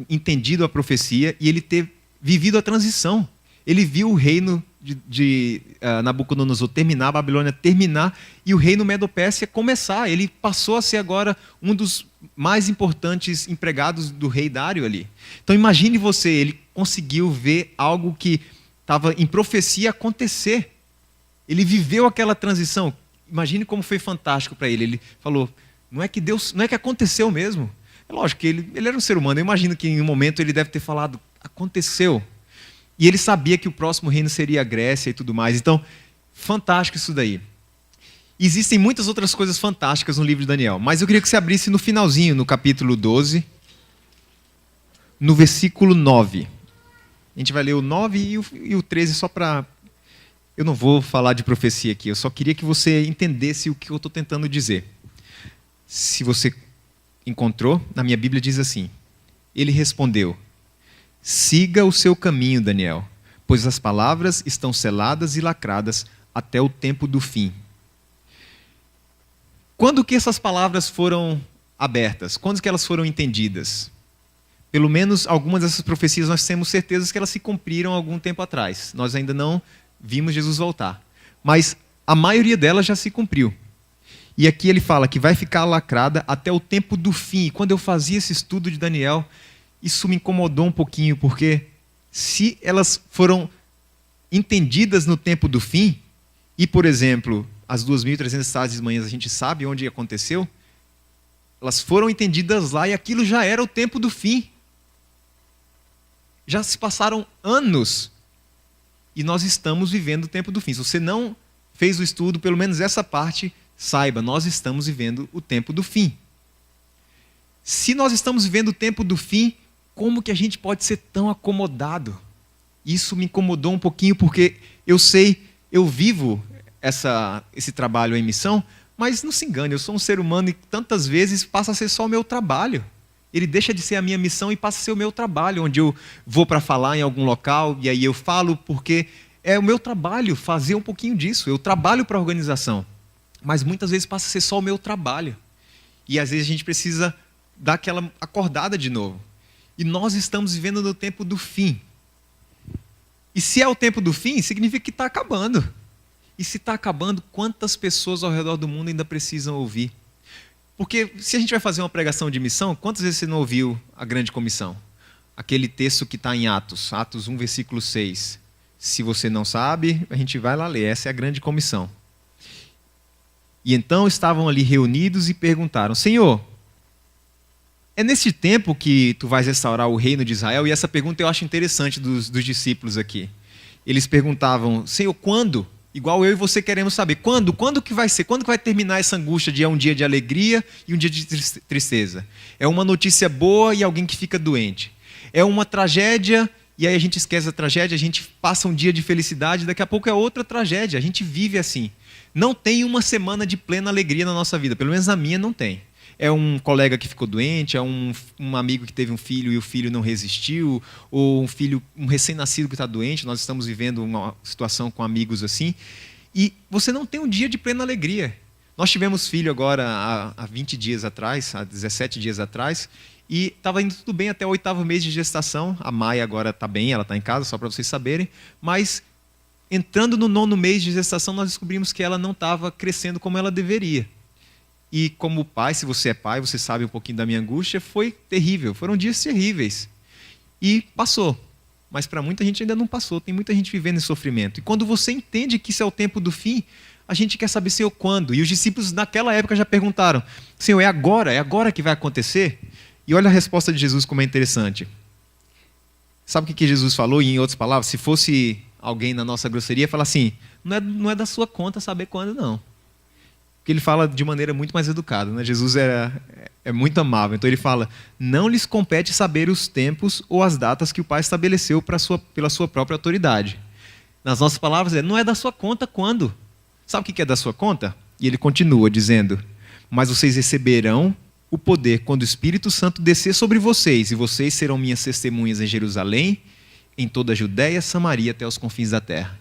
entendido a profecia e ele ter vivido a transição. Ele viu o reino de Nabucodonosor terminar, a Babilônia terminar, e o reino Medo-Pérsia começar. Ele passou a ser agora um dos mais importantes empregados do rei Dário ali. Então imagine você, ele conseguiu ver algo que estava em profecia acontecer. Ele viveu aquela transição. Imagine como foi fantástico para ele. Ele falou, não é que aconteceu mesmo. É lógico que ele era um ser humano. Eu imagino que em um momento ele deve ter falado, aconteceu. E ele sabia que o próximo reino seria a Grécia e tudo mais. Então, fantástico isso daí. Existem muitas outras coisas fantásticas no livro de Daniel, mas eu queria que você abrisse no finalzinho, no capítulo 12, no versículo 9. A gente vai ler o 9 e o 13 só para... Eu não vou falar de profecia aqui, eu só queria que você entendesse o que eu estou tentando dizer. Se você encontrou, na minha Bíblia diz assim: ele respondeu: siga o seu caminho, Daniel, pois as palavras estão seladas e lacradas até o tempo do fim. Quando que essas palavras foram abertas? Quando que elas foram entendidas? Pelo menos algumas dessas profecias nós temos certeza que elas se cumpriram algum tempo atrás. Nós ainda não vimos Jesus voltar. Mas a maioria delas já se cumpriu. E aqui ele fala que vai ficar lacrada até o tempo do fim. E quando eu fazia esse estudo de Daniel, isso me incomodou um pouquinho, porque se elas foram entendidas no tempo do fim, e, por exemplo, as 2.300 tardes e manhãs a gente sabe onde aconteceu, elas foram entendidas lá e aquilo já era o tempo do fim. Já se passaram anos e nós estamos vivendo o tempo do fim. Se você não fez o estudo, pelo menos essa parte, saiba, nós estamos vivendo o tempo do fim. Se nós estamos vivendo o tempo do fim, como que a gente pode ser tão acomodado? Isso me incomodou um pouquinho, porque eu sei, eu vivo esse trabalho em missão, mas não se engane, eu sou um ser humano e tantas vezes passa a ser só o meu trabalho. Ele deixa de ser a minha missão e passa a ser o meu trabalho, onde eu vou para falar em algum local, e aí eu falo porque é o meu trabalho fazer um pouquinho disso. Eu trabalho para a organização, mas muitas vezes passa a ser só o meu trabalho. E às vezes a gente precisa dar aquela acordada de novo. E nós estamos vivendo no tempo do fim. E se é o tempo do fim, significa que está acabando. E se está acabando, quantas pessoas ao redor do mundo ainda precisam ouvir? Porque se a gente vai fazer uma pregação de missão, quantas vezes você não ouviu a grande comissão? Aquele texto que está em Atos 1, versículo 6. Se você não sabe, a gente vai lá ler. Essa é a grande comissão. E então estavam ali reunidos e perguntaram: Senhor, é neste tempo que tu vais restaurar o reino de Israel? E essa pergunta eu acho interessante dos discípulos aqui. Eles perguntavam: Senhor, quando? Igual eu e você queremos saber. Quando? Quando que vai ser? Quando que vai terminar essa angústia de um dia de alegria e um dia de tristeza? É uma notícia boa e alguém que fica doente. É uma tragédia e aí a gente esquece a tragédia, a gente passa um dia de felicidade, daqui a pouco é outra tragédia. A gente vive assim. Não tem uma semana de plena alegria na nossa vida. Pelo menos na minha não tem. É um colega que ficou doente, é um amigo que teve um filho e o filho não resistiu, ou um recém-nascido que está doente. Nós estamos vivendo uma situação com amigos assim. E você não tem um dia de plena alegria. Nós tivemos filho agora há 20 dias atrás, há 17 dias atrás, e estava indo tudo bem até o 8º mês de gestação. A Maia agora está bem, ela está em casa, só para vocês saberem. Mas entrando no 9º mês de gestação, nós descobrimos que ela não estava crescendo como ela deveria. E como pai, se você é pai, você sabe um pouquinho da minha angústia, foi terrível, foram dias terríveis. E passou, mas para muita gente ainda não passou, tem muita gente vivendo em sofrimento. E quando você entende que isso é o tempo do fim, a gente quer saber, Senhor, quando? E os discípulos naquela época já perguntaram: Senhor, é agora que vai acontecer? E olha a resposta de Jesus como é interessante. Sabe o que Jesus falou, em outras palavras? Se fosse alguém na nossa grosseria, fala assim: não é da sua conta saber quando, não. Porque ele fala de maneira muito mais educada, né? Jesus é muito amável. Então ele fala: não lhes compete saber os tempos ou as datas que o Pai estabeleceu pela sua própria autoridade. Nas nossas palavras, não é da sua conta quando. Sabe o que é da sua conta? E ele continua dizendo: mas vocês receberão o poder quando o Espírito Santo descer sobre vocês, e vocês serão minhas testemunhas em Jerusalém, em toda a Judéia, Samaria, até os confins da terra.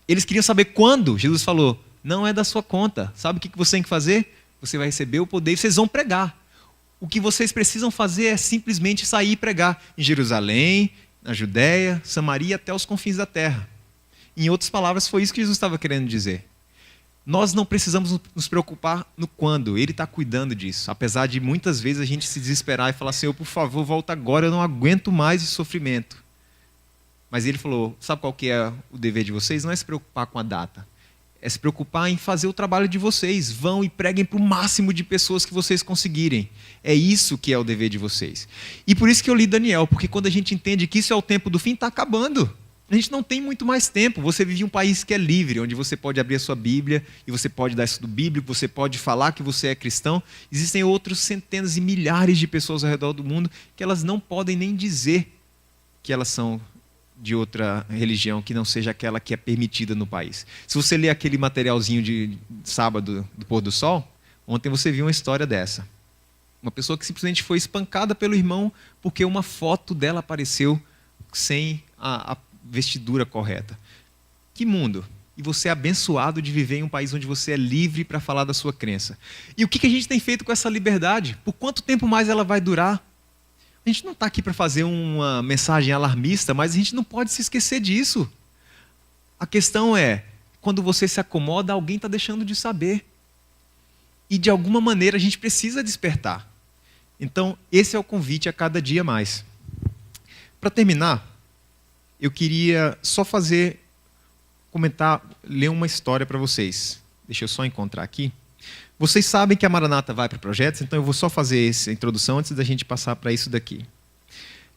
Eles queriam saber quando. Jesus falou: não é da sua conta. Sabe o que você tem que fazer? Você vai receber o poder e vocês vão pregar. O que vocês precisam fazer é simplesmente sair e pregar em Jerusalém, na Judéia, Samaria, até os confins da terra. Em outras palavras, foi isso que Jesus estava querendo dizer. Nós não precisamos nos preocupar no quando. Ele está cuidando disso. Apesar de muitas vezes a gente se desesperar e falar: Senhor, por favor, volta agora, eu não aguento mais esse sofrimento. Mas ele falou: sabe qual que é o dever de vocês? Não é se preocupar com a data. É se preocupar em fazer o trabalho de vocês. Vão e preguem para o máximo de pessoas que vocês conseguirem. É isso que é o dever de vocês. E por isso que eu li Daniel, porque quando a gente entende que isso é o tempo do fim, está acabando. A gente não tem muito mais tempo. Você vive em um país que é livre, onde você pode abrir a sua Bíblia e você pode dar estudo bíblico, você pode falar que você é cristão. Existem outros centenas e milhares de pessoas ao redor do mundo que elas não podem nem dizer que elas são de outra religião que não seja aquela que é permitida no país. Se você ler aquele materialzinho de sábado do pôr do sol, ontem você viu uma história dessa. Uma pessoa que simplesmente foi espancada pelo irmão porque uma foto dela apareceu sem a vestidura correta. Que mundo! E você é abençoado de viver em um país onde você é livre para falar da sua crença. E o que a gente tem feito com essa liberdade? Por quanto tempo mais ela vai durar? A gente não está aqui para fazer uma mensagem alarmista, mas a gente não pode se esquecer disso. A questão é, quando você se acomoda, alguém está deixando de saber. E de alguma maneira a gente precisa despertar. Então, esse é o convite a cada dia mais. Para terminar, eu queria só ler uma história para vocês. Deixa eu só encontrar aqui. Vocês sabem que a Maranata vai para projetos, então eu vou só fazer essa introdução antes da gente passar para isso daqui.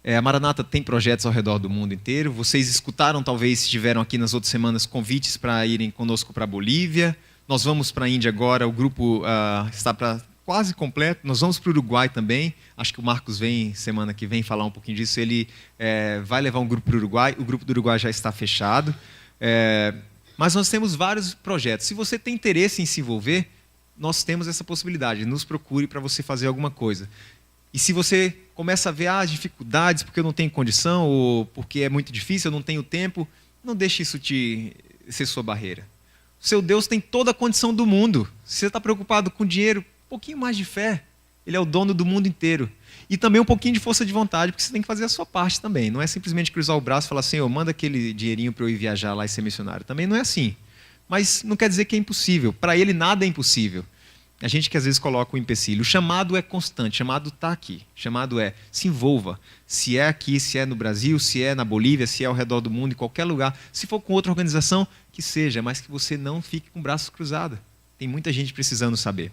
A Maranata tem projetos ao redor do mundo inteiro. Vocês escutaram, talvez, se estiveram aqui nas outras semanas, convites para irem conosco para a Bolívia. Nós vamos para a Índia agora, o grupo está quase completo. Nós vamos para o Uruguai também. Acho que o Marcos vem semana que vem falar um pouquinho disso. Ele vai levar um grupo para o Uruguai. O grupo do Uruguai já está fechado. Mas nós temos vários projetos. Se você tem interesse em se envolver, nós temos essa possibilidade. Nos procure para você fazer alguma coisa. E se você começa a ver as dificuldades, porque eu não tenho condição, ou porque é muito difícil, eu não tenho tempo, não deixe isso ser sua barreira. O seu Deus tem toda a condição do mundo. Se você está preocupado com dinheiro, um pouquinho mais de fé. Ele é o dono do mundo inteiro. E também um pouquinho de força de vontade, porque você tem que fazer a sua parte também. Não é simplesmente cruzar o braço e falar assim, manda aquele dinheirinho para eu ir viajar lá e ser missionário. Também não é assim. Mas não quer dizer que é impossível. Para ele, nada é impossível. A gente que às vezes coloca o empecilho. O chamado é constante, o chamado está aqui. O chamado é, se envolva. Se é aqui, se é no Brasil, se é na Bolívia, se é ao redor do mundo, em qualquer lugar. Se for com outra organização, que seja, mas que você não fique com braços cruzados. Tem muita gente precisando saber.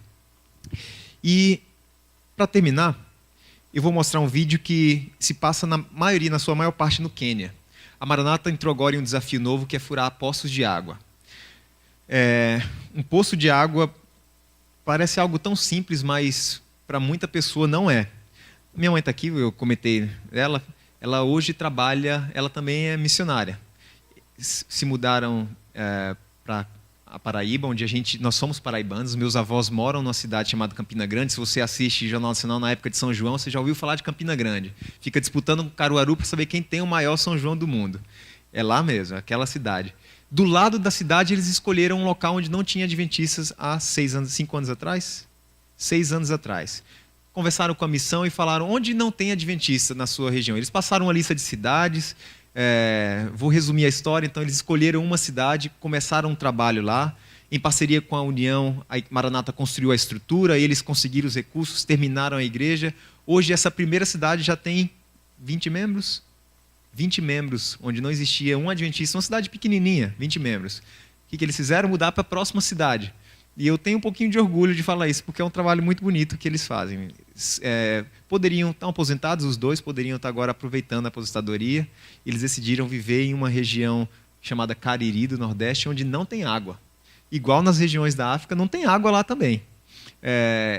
E, para terminar, eu vou mostrar um vídeo que se passa na sua maior parte, no Quênia. A Maranata entrou agora em um desafio novo, que é furar poços de água. Um poço de água parece algo tão simples, mas para muita pessoa não é. Minha mãe está aqui, eu comentei dela. Ela hoje trabalha, ela também é missionária. Se mudaram para a Paraíba, onde nós somos paraibanos. Meus avós moram numa cidade chamada Campina Grande. Se você assiste Jornal Nacional na época de São João, você já ouviu falar de Campina Grande. Fica disputando com Caruaru para saber quem tem o maior São João do mundo. É lá mesmo, aquela cidade. Do lado da cidade, eles escolheram um local onde não tinha adventistas há 5 anos atrás? 6 anos atrás. Conversaram com a missão e falaram onde não tem adventista na sua região. Eles passaram uma lista de cidades. Vou resumir a história. Então, eles escolheram uma cidade, começaram um trabalho lá. Em parceria com a União, a Maranata construiu a estrutura, eles conseguiram os recursos, terminaram a igreja. Hoje, essa primeira cidade já tem 20 membros. 20 membros, onde não existia um adventista, uma cidade pequenininha, 20 membros. O que eles fizeram? Mudar para a próxima cidade. E eu tenho um pouquinho de orgulho de falar isso, porque é um trabalho muito bonito que eles fazem. Poderiam estar aposentados, os dois poderiam estar agora aproveitando a aposentadoria. Eles decidiram viver em uma região chamada Cariri, do Nordeste, onde não tem água. Igual nas regiões da África, não tem água lá também.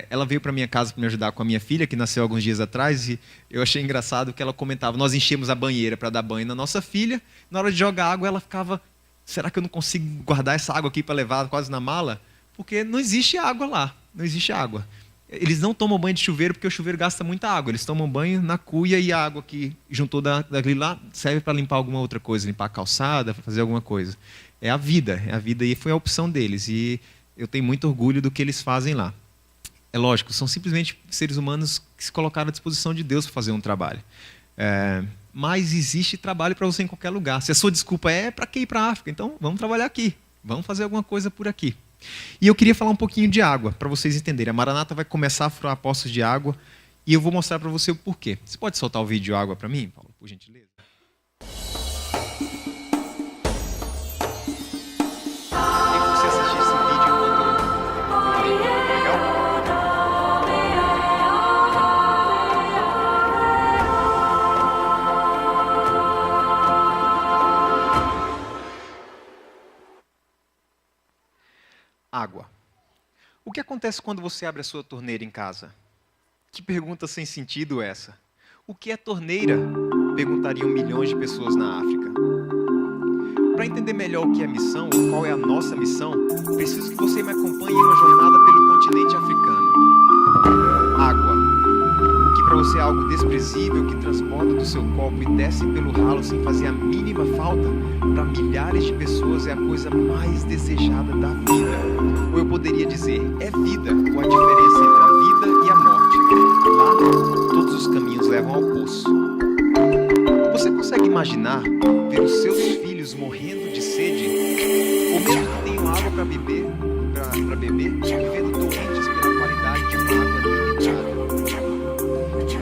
Ela veio para minha casa para me ajudar com a minha filha, que nasceu alguns dias atrás, e eu achei engraçado que ela comentava, nós enchemos a banheira para dar banho na nossa filha, na hora de jogar água ela ficava, será que eu não consigo guardar essa água aqui para levar quase na mala? Porque não existe água lá, não existe água. Eles não tomam banho de chuveiro porque o chuveiro gasta muita água, eles tomam banho na cuia e a água que juntou daquele lá serve para limpar alguma outra coisa, limpar a calçada, para fazer alguma coisa. É a vida e foi a opção deles, e eu tenho muito orgulho do que eles fazem lá. É lógico, são simplesmente seres humanos que se colocaram à disposição de Deus para fazer um trabalho. Mas existe trabalho para você em qualquer lugar. Se a sua desculpa é para que ir para a África, então vamos trabalhar aqui. Vamos fazer alguma coisa por aqui. E eu queria falar um pouquinho de água, para vocês entenderem. A Maranata vai começar a furar poços de água e eu vou mostrar para você o porquê. Você pode soltar o vídeo de água para mim, Paulo, por gentileza? O que acontece quando você abre a sua torneira em casa? Que pergunta sem sentido essa? O que é torneira? Perguntariam milhões de pessoas na África. Para entender melhor o que é missão, ou qual é a nossa missão, preciso que você me acompanhe em uma jornada pelo continente africano. Água. O que para você é algo desprezível que transborda do seu copo e desce pelo ralo sem fazer a mínima falta, para milhares de pessoas é a coisa mais desejada da vida. Ou eu poderia dizer, é vida, ou a diferença entre a vida e a morte. Lá, todos os caminhos levam ao poço. Você consegue imaginar ver os seus filhos morrendo de sede, ou mesmo que tenham água para beber, vivendo doentes pela qualidade de uma água limitada?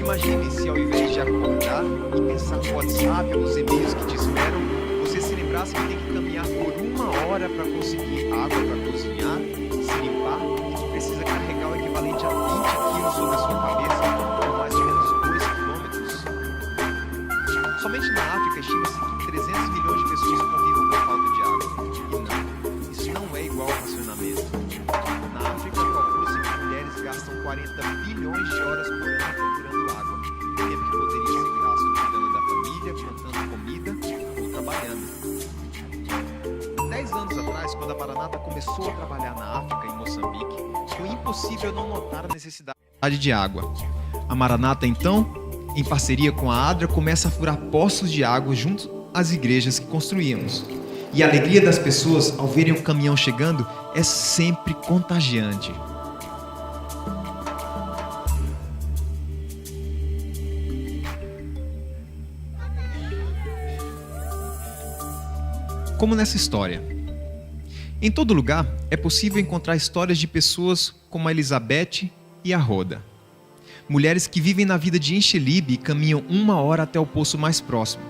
Imagine se ao invés de acordar e pensar no WhatsApp ou nos e-mails que te esperam, você se lembrasse que tem que caminhar por 1 hora para conseguir água para cozinhar, se limpar e que precisa carregar o equivalente a 20 quilos sobre a sua cabeça por mais ou menos 2 quilômetros. Somente na África estima-se que 300 milhões de pessoas convivem com falta de água. E não, isso não é igual ao racionamento. Na África, calcula-se que mulheres gastam 40 bilhões de horas por ano procurando água, tempo que poderia ser gasto cuidando da família, plantando comida ou trabalhando. 10 anos atrás, quando a Maranata começou a trabalhar na África, em Moçambique, foi impossível não notar a necessidade de água. A Maranata, então, em parceria com a ADRA, começa a furar poços de água junto às igrejas que construímos. E a alegria das pessoas ao verem o caminhão chegando é sempre contagiante. Como nessa história. Em todo lugar é possível encontrar histórias de pessoas como a Elizabeth e a Rhoda. Mulheres que vivem na vida de Enxelibe e caminham 1 hora até o poço mais próximo.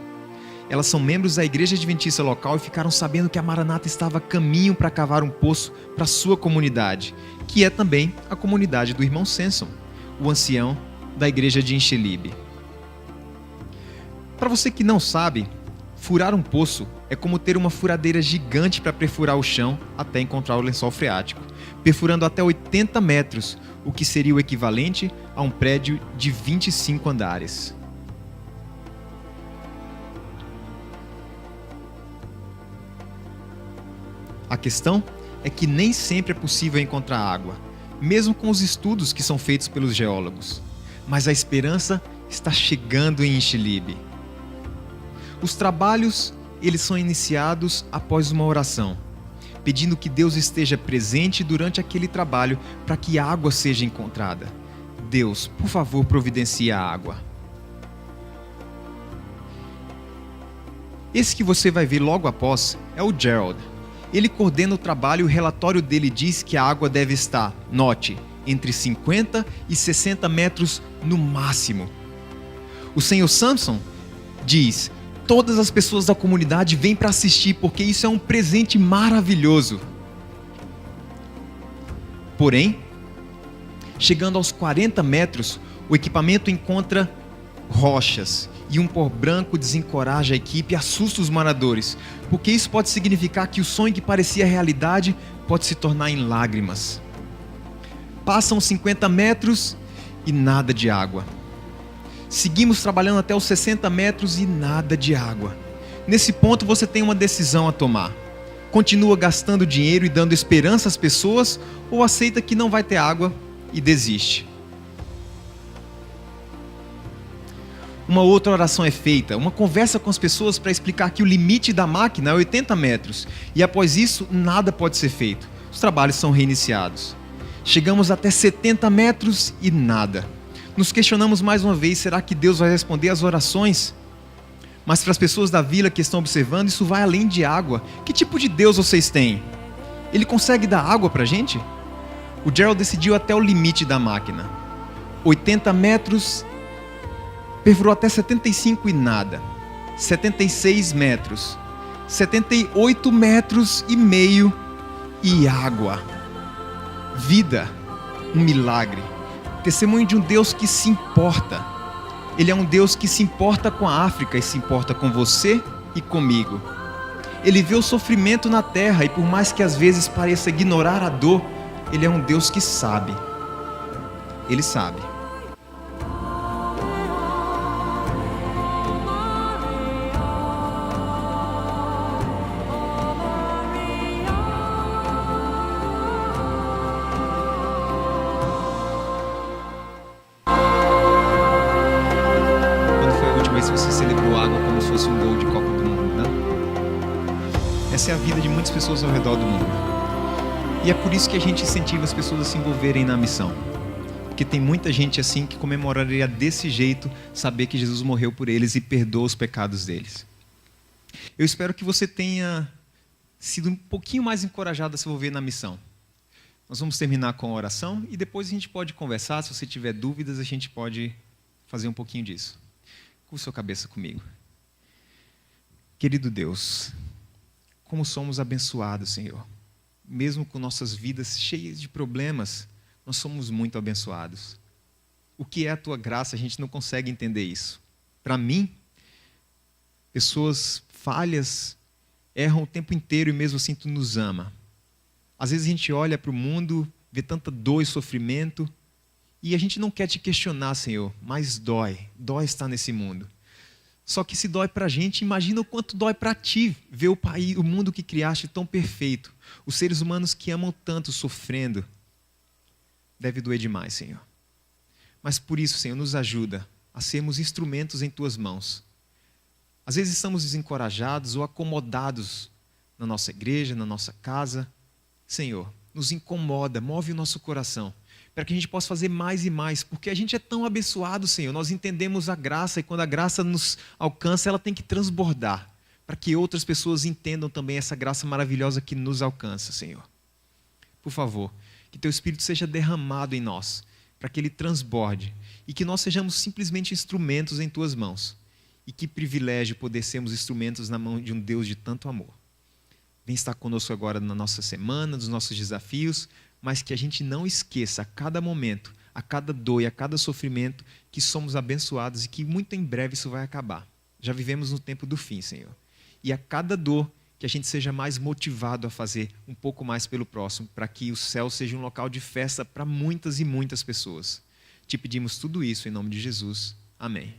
Elas são membros da igreja adventista local e ficaram sabendo que a Maranata estava a caminho para cavar um poço para sua comunidade, que é também a comunidade do irmão Samson, o ancião da igreja de Enxelibe. Para você que não sabe, furar um poço é como ter uma furadeira gigante para perfurar o chão até encontrar o lençol freático, perfurando até 80 metros, o que seria o equivalente a um prédio de 25 andares. A questão é que nem sempre é possível encontrar água, mesmo com os estudos que são feitos pelos geólogos. Mas a esperança está chegando em Enxelibe. Os trabalhos, eles são iniciados após uma oração, pedindo que Deus esteja presente durante aquele trabalho para que a água seja encontrada. Deus, por favor, providencie a água. Esse que você vai ver logo após é o Gerald. Ele coordena o trabalho e o relatório dele diz que a água deve estar, note, entre 50 e 60 metros no máximo. O senhor Samson diz: todas as pessoas da comunidade vêm para assistir porque isso é um presente maravilhoso. Porém, chegando aos 40 metros, o equipamento encontra rochas e um pó branco desencoraja a equipe e assusta os moradores, porque isso pode significar que o sonho que parecia realidade pode se tornar em lágrimas. Passam 50 metros e nada de água. Seguimos trabalhando até os 60 metros e nada de água. Nesse ponto você tem uma decisão a tomar. Continua gastando dinheiro e dando esperança às pessoas ou aceita que não vai ter água e desiste? Uma outra oração é feita, uma conversa com as pessoas para explicar que o limite da máquina é 80 metros e após isso nada pode ser feito. Os trabalhos são reiniciados. Chegamos até 70 metros e nada. Nos questionamos mais uma vez, será que Deus vai responder às orações? Mas para as pessoas da vila que estão observando, isso vai além de água. Que tipo de Deus vocês têm? Ele consegue dar água para a gente? O Gerald decidiu até o limite da máquina. 80 metros, perfurou até 75 e nada. 76 metros. 78 metros e meio e água. Vida, um milagre. Testemunho de um Deus que se importa. Ele é um Deus que se importa com a África e se importa com você e comigo. Ele vê o sofrimento na terra e por mais que às vezes pareça ignorar a dor, Ele é um Deus que sabe. Ele sabe. Quando foi a última vez que você celebrou água como se fosse um gol de Copa do Mundo, né? Essa é a vida de muitas pessoas ao redor do mundo. E é por isso que a gente incentiva as pessoas a se envolverem na missão. Porque tem muita gente assim que comemoraria desse jeito saber que Jesus morreu por eles e perdoa os pecados deles. Eu espero que você tenha sido um pouquinho mais encorajado a se envolver na missão. Nós vamos terminar com a oração e depois a gente pode conversar. Se você tiver dúvidas, a gente pode fazer um pouquinho disso. Curva sua cabeça comigo. Querido Deus, como somos abençoados, Senhor. Mesmo com nossas vidas cheias de problemas, nós somos muito abençoados. O que é a Tua graça? A gente não consegue entender isso. Para mim, pessoas falhas erram o tempo inteiro e mesmo assim Tu nos ama. Às vezes a gente olha para o mundo, vê tanta dor e sofrimento, e a gente não quer Te questionar, Senhor, mas dói estar nesse mundo. Só que se dói para a gente, imagina o quanto dói para Ti ver o mundo que criaste tão perfeito. Os seres humanos que amam tanto sofrendo. Deve doer demais, Senhor. Mas por isso, Senhor, nos ajuda a sermos instrumentos em Tuas mãos. Às vezes estamos desencorajados ou acomodados na nossa igreja, na nossa casa. Senhor, nos incomoda, move o nosso coração, para que a gente possa fazer mais e mais, porque a gente é tão abençoado, Senhor. Nós entendemos a graça e quando a graça nos alcança, ela tem que transbordar, para que outras pessoas entendam também essa graça maravilhosa que nos alcança, Senhor. Por favor, que Teu Espírito seja derramado em nós, para que Ele transborde e que nós sejamos simplesmente instrumentos em Tuas mãos. E que privilégio poder sermos instrumentos na mão de um Deus de tanto amor. Vem estar conosco agora na nossa semana, nos nossos desafios, mas que a gente não esqueça a cada momento, a cada dor e a cada sofrimento que somos abençoados e que muito em breve isso vai acabar. Já vivemos no tempo do fim, Senhor. E a cada dor, que a gente seja mais motivado a fazer um pouco mais pelo próximo, para que o céu seja um local de festa para muitas e muitas pessoas. Te pedimos tudo isso em nome de Jesus. Amém.